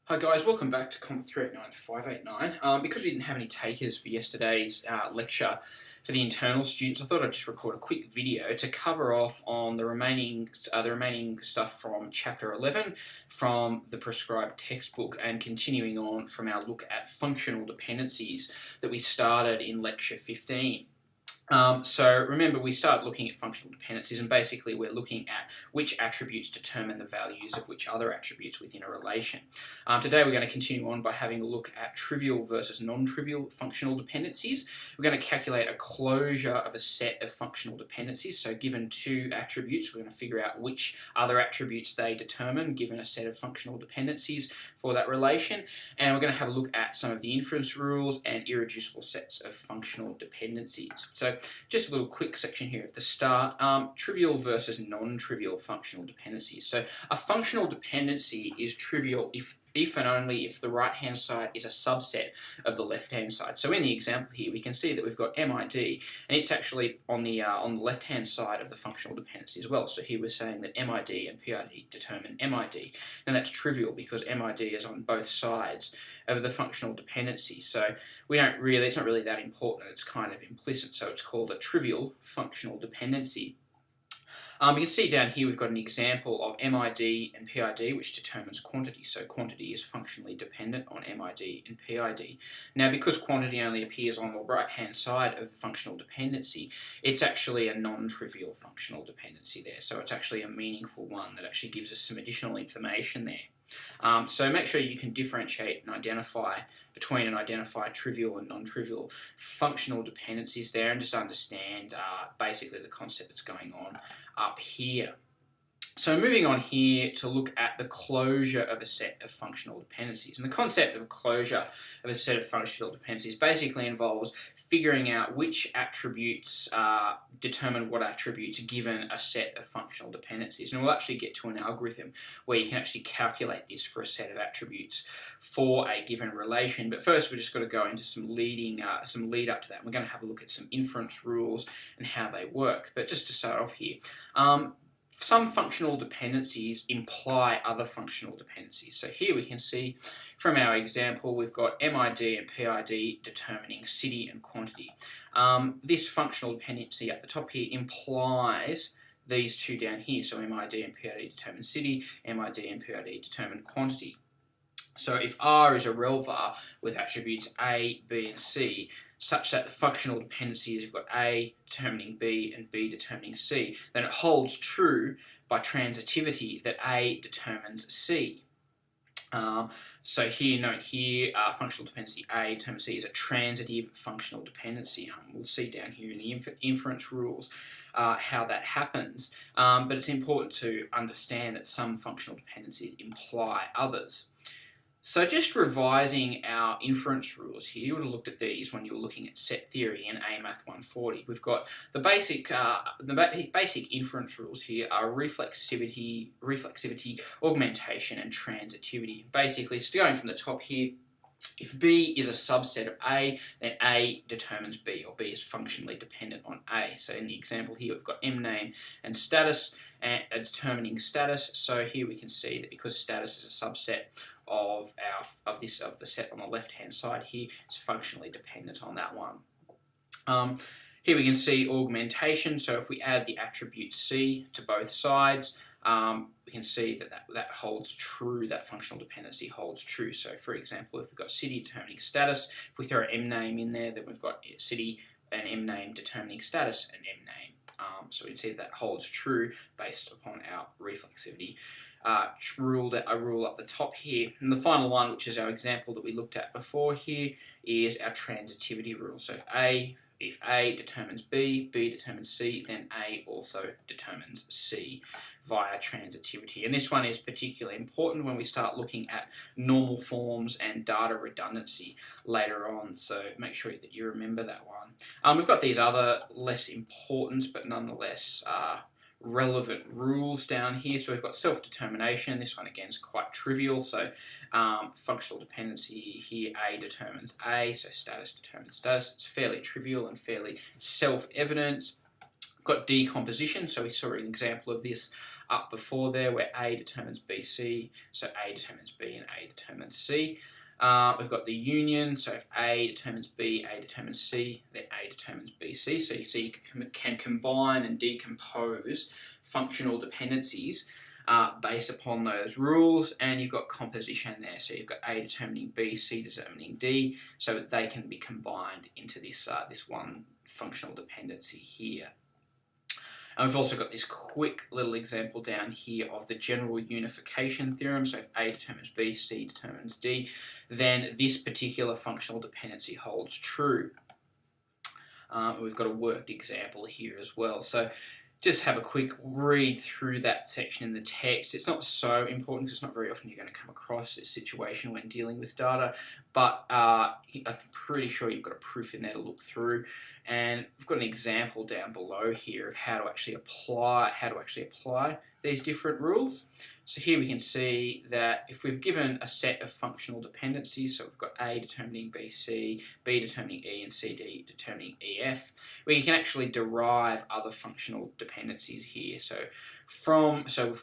Hi guys, welcome back to Comment 389 to 589. Because we didn't have any takers for yesterday's lecture for the internal students, I thought I'd just record a quick video to cover off on the remaining stuff from Chapter 11 from the prescribed textbook and continuing on from our look at functional dependencies that we started in Lecture 15. So remember, we started looking at functional dependencies, and basically we're looking at which attributes determine the values of which other attributes within a relation. Today we're going to continue on by having a look at trivial versus non-trivial functional dependencies. We're going to calculate a closure of a set of functional dependencies. So given two attributes, we're going to figure out which other attributes they determine given a set of functional dependencies for that relation. And we're going to have a look at some of the inference rules and irreducible sets of functional dependencies. So just a little quick section here at the start, trivial versus non-trivial functional dependencies. So a functional dependency is trivial if and only if the right-hand side is a subset of the left-hand side. So in the example here, we can see that we've got MID, and it's actually on the left-hand side of the functional dependency as well. So here we're saying that MID and PID determine MID, and that's trivial because MID is on both sides of the functional dependency. So it's not really that important. It's kind of implicit. So it's called a trivial functional dependency. You can see down here we've got an example of MID and PID, which determines quantity. So quantity is functionally dependent on MID and PID. Now, because quantity only appears on the right-hand side of the functional dependency, it's actually a non-trivial functional dependency there. So it's actually a meaningful one that actually gives us some additional information there. So make sure you can differentiate and identify trivial and non-trivial functional dependencies there, and just understand basically the concept that's going on up here. So moving on here to look at the closure of a set of functional dependencies. And the concept of a closure of a set of functional dependencies basically involves figuring out which attributes determine what attributes given a set of functional dependencies. And we'll actually get to an algorithm where you can actually calculate this for a set of attributes for a given relation. But first we've just got to go into some lead up to that. We're going to have a look at some inference rules and how they work. But just to start off here, some functional dependencies imply other functional dependencies. So here we can see from our example we've got MID and PID determining city and quantity. This functional dependency at the top here implies these two down here. So MID and PID determine city, MID and PID determine quantity. So if R is a relvar with attributes A, B, and C, such that the functional dependency is we've got A determining B and B determining C, then it holds true by transitivity that A determines C. So here, note here, functional dependency A determines C is a transitive functional dependency. We'll see down here in the inference rules how that happens. But it's important to understand that some functional dependencies imply others. So just revising our inference rules here, you would have looked at these when you were looking at set theory in AMath 140. We've got the basic inference rules here are reflexivity, augmentation, and transitivity. Basically, going from the top here, if B is a subset of A, then A determines B, or B is functionally dependent on A. So in the example here, we've got MName and status determining status. So here we can see that because status is a subset of the set on the left-hand side here, it's functionally dependent on that one. Here we can see augmentation. So if we add the attribute C to both sides, we can see that holds true, that functional dependency holds true. So for example, if we've got city determining status, if we throw MName in there, then we've got city and MName determining status and MName. So we can see that holds true based upon our reflexivity rule up the top here. And the final one, which is our example that we looked at before here, is our transitivity rule. So if A determines B, B determines C, then A also determines C via transitivity. And this one is particularly important when we start looking at normal forms and data redundancy later on, so make sure that you remember that one. We've got these other less important but nonetheless relevant rules down here. So we've got self-determination. This one again is quite trivial. So functional dependency here, A determines A, so status determines status. It's fairly trivial and fairly self-evident. Got decomposition, so we saw an example of this up before there where A determines BC, so A determines B and A determines C. We've got the union, so if A determines B, A determines C, then A determines BC. So you see you can combine and decompose functional dependencies based upon those rules, and you've got composition there. So you've got A determining B, C determining D, so that they can be combined into this one functional dependency here. And we've also got this quick little example down here of the general unification theorem. So if A determines B, C determines D, then this particular functional dependency holds true. We've got a worked example here as well. So just have a quick read through that section in the text. It's not so important because it's not very often you're going to come across this situation when dealing with data, but I'm pretty sure you've got a proof in there to look through. And we've got an example down below here of how to actually apply these different rules. So here we can see that if we've given a set of functional dependencies, so we've got A determining BC, B determining E, and CD determining EF, we can actually derive other functional dependencies here. So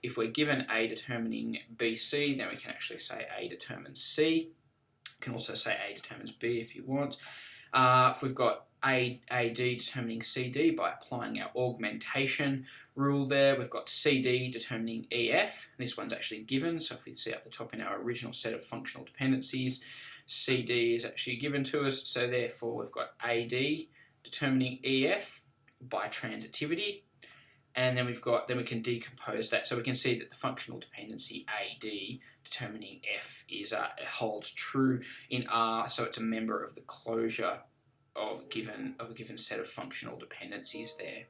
if we're given A determining BC, then we can actually say A determines C. You can also say A determines B if you want. If we've got AD determining CD by applying our augmentation rule there, we've got CD determining EF. This one's actually given, so if we see up the top in our original set of functional dependencies, CD is actually given to us, so therefore we've got AD determining EF by transitivity, and then we can decompose that, so we can see that the functional dependency AD determining F is holds true in R, so it's a member of the closure of a given set of functional dependencies there.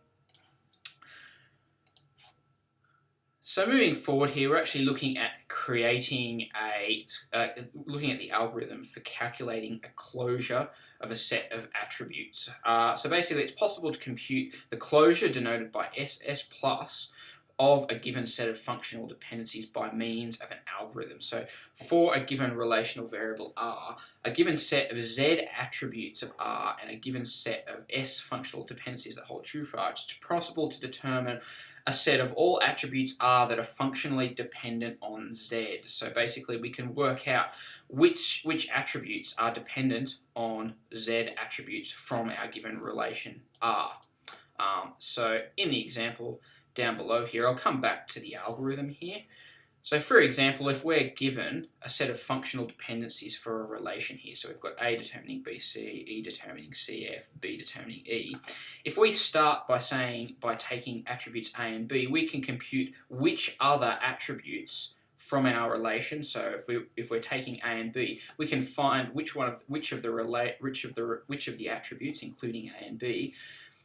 So moving forward here, we're actually looking at looking at the algorithm for calculating a closure of a set of attributes. So basically, it's possible to compute the closure denoted by SS plus of a given set of functional dependencies by means of an algorithm. So for a given relational variable R, a given set of Z attributes of R and a given set of S functional dependencies that hold true for R, it's possible to determine a set of all attributes R that are functionally dependent on Z. So basically we can work out which attributes are dependent on Z attributes from our given relation R. So in the example down below here, I'll come back to the algorithm here. So for example, if we're given a set of functional dependencies for a relation here, so we've got A determining BC, E determining CF, B determining E. If we start by taking attributes A and B, we can compute which other attributes from our relation. So if we're taking A and B, we can find which of the attributes, including A and B,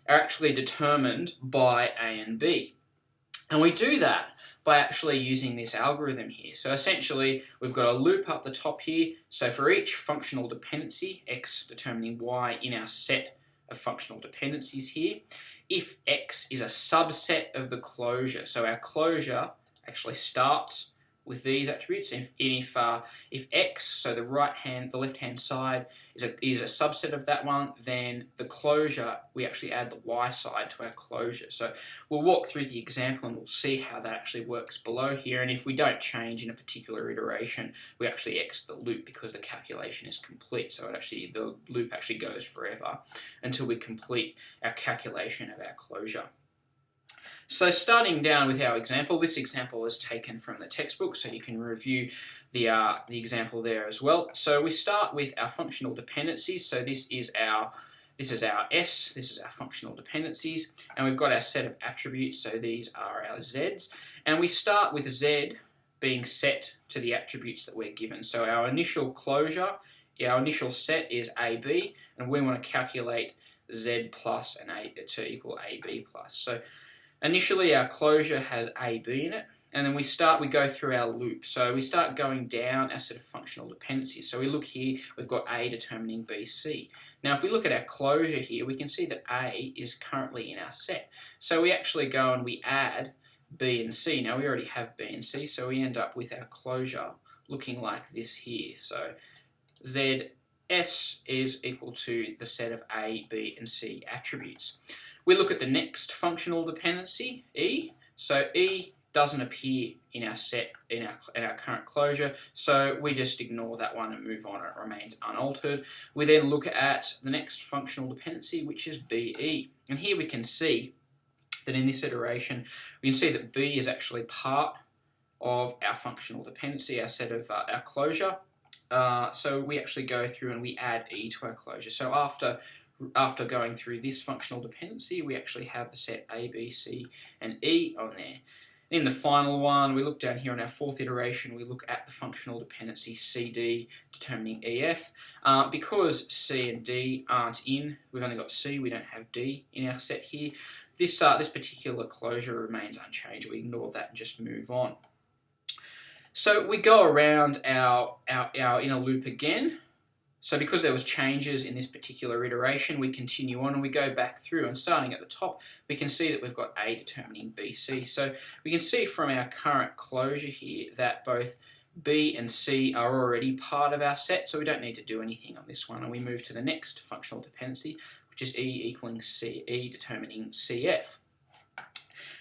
are actually determined by A and B. And we do that by actually using this algorithm here. So essentially, we've got a loop up the top here. So for each functional dependency, X determining Y in our set of functional dependencies here, if X is a subset of the closure, so our closure actually starts with these attributes, and if X, so the left-hand side, is a subset of that one, then the closure, we actually add the Y side to our closure. So we'll walk through the example and we'll see how that actually works below here, and if we don't change in a particular iteration, we actually exit the loop because the calculation is complete. So the loop actually goes forever until we complete our calculation of our closure. So starting down with our example, this example is taken from the textbook, so you can review the example there as well. So we start with our functional dependencies. So this is our S, this is our functional dependencies, and we've got our set of attributes, so these are our Z's. And we start with Z being set to the attributes that we're given. So our initial closure, our initial set is AB, and we want to calculate Z plus and A to equal AB plus. So initially, our closure has AB in it, and then we go through our loop. So we start going down our set of functional dependencies. So we look here, we've got A determining BC. Now, if we look at our closure here, we can see that A is currently in our set. So we actually go and we add B and C. Now, we already have B and C, so we end up with our closure looking like this here. So ZS is equal to the set of A, B, and C attributes. We look at the next functional dependency, E. So E doesn't appear in our set, in our current closure, so we just ignore that one and move on. It remains unaltered. We then look at the next functional dependency, which is BE. And here we can see that in this iteration, we can see that B is actually part of our functional dependency, our set of our closure. So we actually go through and we add E to our closure. So after going through this functional dependency, we actually have the set A, B, C, and E on there. In the final one, we look down here on our fourth iteration, we look at the functional dependency CD determining EF. Because C and D aren't in, we've only got C, we don't have D in our set here. This particular closure remains unchanged. We ignore that and just move on. So we go around our inner loop again. So because there was changes in this particular iteration, we continue on and we go back through, and starting at the top, we can see that we've got A determining BC. So we can see from our current closure here that both B and C are already part of our set, so we don't need to do anything on this one, and we move to the next functional dependency, which is E equaling CE determining CF.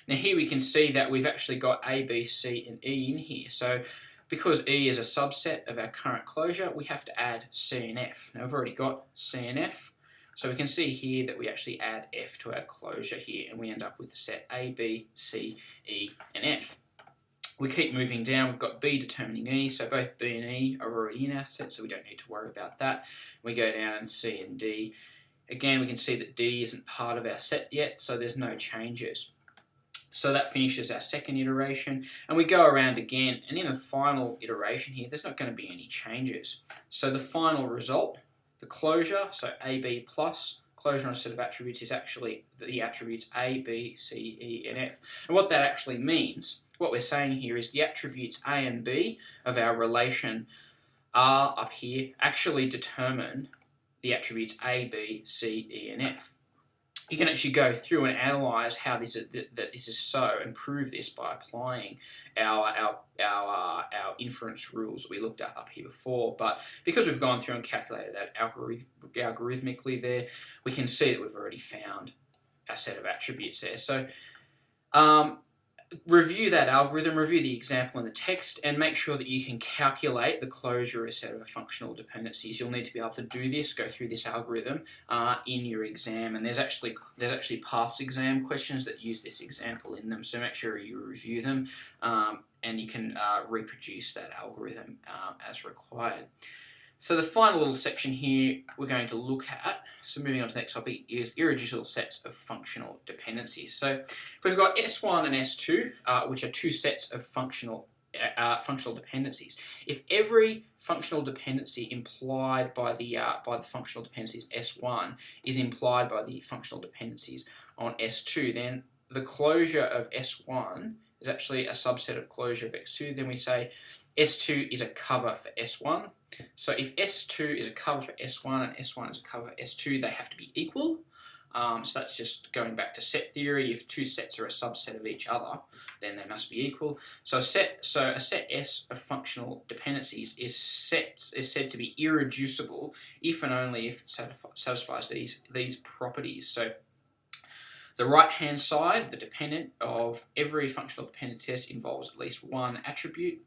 Now here we can see that we've actually got A, B, C, and E in here. So because E is a subset of our current closure, we have to add C and F. Now we've already got C and F, so we can see here that we actually add F to our closure here, and we end up with the set A, B, C, E, and F. We keep moving down, we've got B determining E, so both B and E are already in our set, so we don't need to worry about that. We go down and C and D. Again, we can see that D isn't part of our set yet, so there's no changes. So that finishes our second iteration, and we go around again, and in the final iteration here, there's not going to be any changes. So the final result, the closure, so AB plus, closure on a set of attributes is actually the attributes A, B, C, E, and F. And what that actually means, what we're saying here is the attributes A and B of our relation R up here actually determine the attributes A, B, C, E, and F. You can actually go through and analyse how this is so, and prove this by applying our inference rules that we looked at up here before. But because we've gone through and calculated that algorithmically there, we can see that we've already found our set of attributes there. So review that algorithm, review the example in the text, and make sure that you can calculate the closure of a set of functional dependencies. You'll need to be able to do this, go through this algorithm in your exam, and there's actually past exam questions that use this example in them, so make sure you review them and you can reproduce that algorithm as required. So the final little section here we're going to look at, so moving on to the next topic, is irreducible sets of functional dependencies. So if we've got S1 and S2, which are two sets of functional dependencies, if every functional dependency implied by the functional dependencies S1 is implied by the functional dependencies on S2, then the closure of S1 is actually a subset of closure of S2. Then we say S2 is a cover for S1. So if S2 is a cover for S1 and S1 is a cover for S2, they have to be equal. So that's just going back to set theory. If two sets are a subset of each other, then they must be equal. So a set S of functional dependencies is said to be irreducible if and only if it satisfies these properties. So the right-hand side, the dependent of every functional dependency test, involves at least one attribute.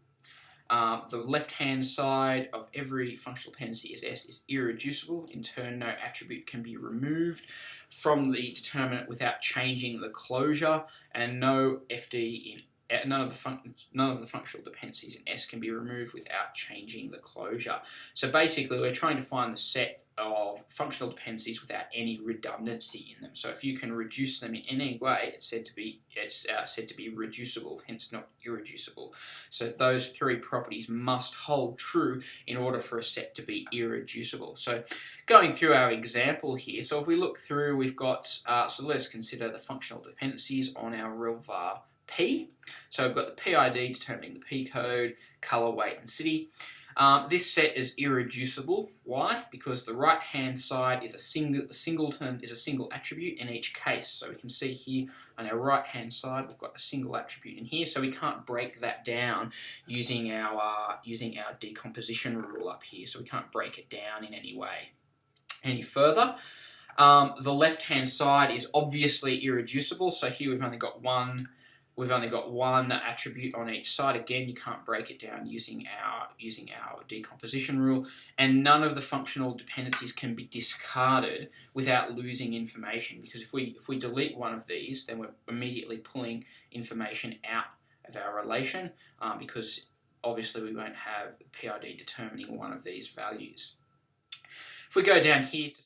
The left-hand side of every functional dependency is S is irreducible. In turn, no attribute can be removed from the determinant without changing the closure, and no FD in none of the functional dependencies in S can be removed without changing the closure. So basically, we're trying to find the set of functional dependencies without any redundancy in them. So if you can reduce them in any way, it's said to be reducible, hence not irreducible. So those three properties must hold true in order for a set to be irreducible. So going through our example here, so if we look through, we've got, so let's consider the functional dependencies on our real var P. So we've got the PID determining the P code, color, weight, and city. This set is irreducible. Why? Because the right-hand side is a single attribute in each case. So we can see here on our right-hand side, we've got a single attribute in here, so we can't break that down using our decomposition rule up here. So we can't break it down in any way any further. The left-hand side is obviously irreducible. So here we've only got one We've only got one attribute on each side. Again, you can't break it down using our decomposition rule, and none of the functional dependencies can be discarded without losing information, because if we delete one of these, then we're immediately pulling information out of our relation, because obviously we won't have PID determining one of these values. If we go down here to